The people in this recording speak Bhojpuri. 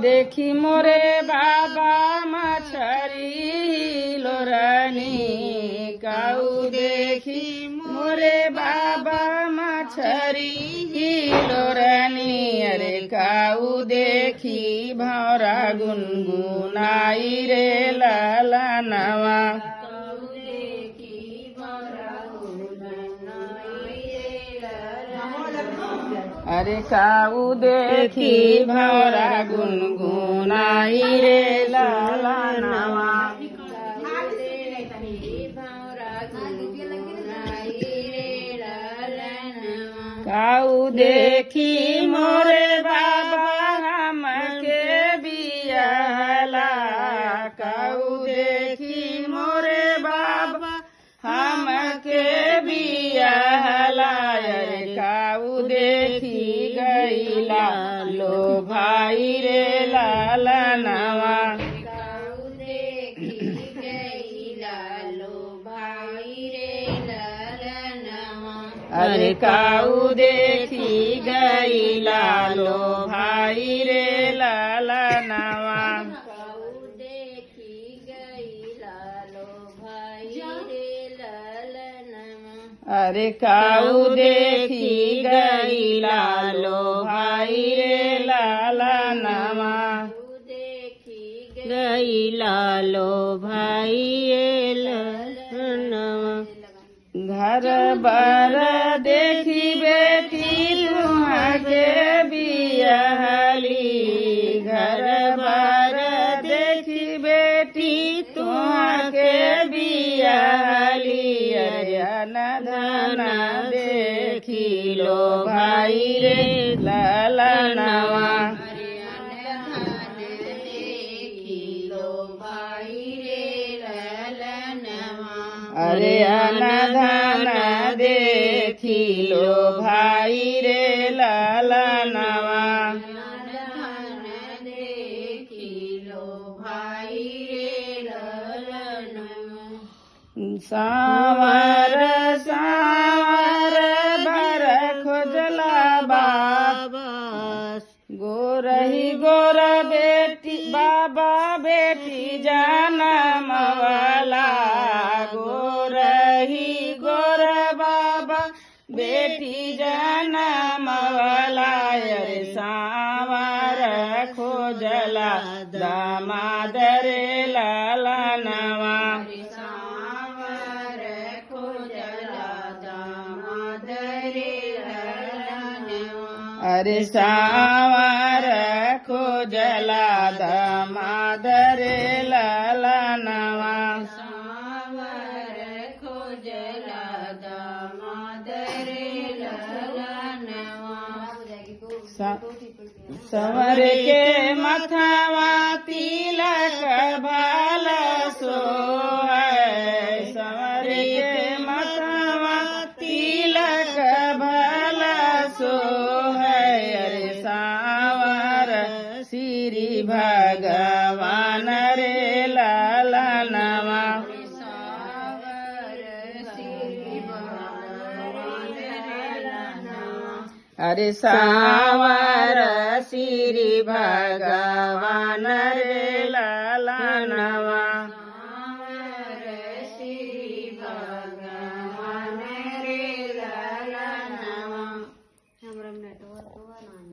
देखी मोरे बाबा मछरी लोरनी काऊ देखी मोरे बाबा मछरी लोरनी अरे काऊ देखी भौरा गुनगुनाई रे ललनवा अरे काऊ देखी भौरा गुनगुनाई रे ललनवा काऊ देखी मोरे बाबा हमके बियाला काऊ देखी मोरे बाबा हमके बियाला अरे काऊ देखी गईला लो भाई रे ललनवा अरे काऊ देखी गईला लो भाई रे ललनवा अरे काऊ देखी गईला लो भाई रे ललनवा गईला लो भाई रे ललनवा घर बार देखी बेटी तुहके बियाहली घर बार देखी बेटी तुहके बियाहली अरियन धन देखी लो भाई रे ललनवा अरे अनधन देखी लो भाई रे ललनवा सावर सावर भर खोजला बाबा गोरही गोर बेटी बाबा बेटी जनमवाला गोरही गोर बाबा बेटी जनमवाला अरे सावर खोजला दामाद रे ललनवा अरे सावर खोजला दामाद रे ललनवा संवर के मथवा तिलक भल सोहै संवर के मथवा तिलक भल सोहै अरे सावर श्री भगवान रे ललनवा अरे सावर श्री भगवान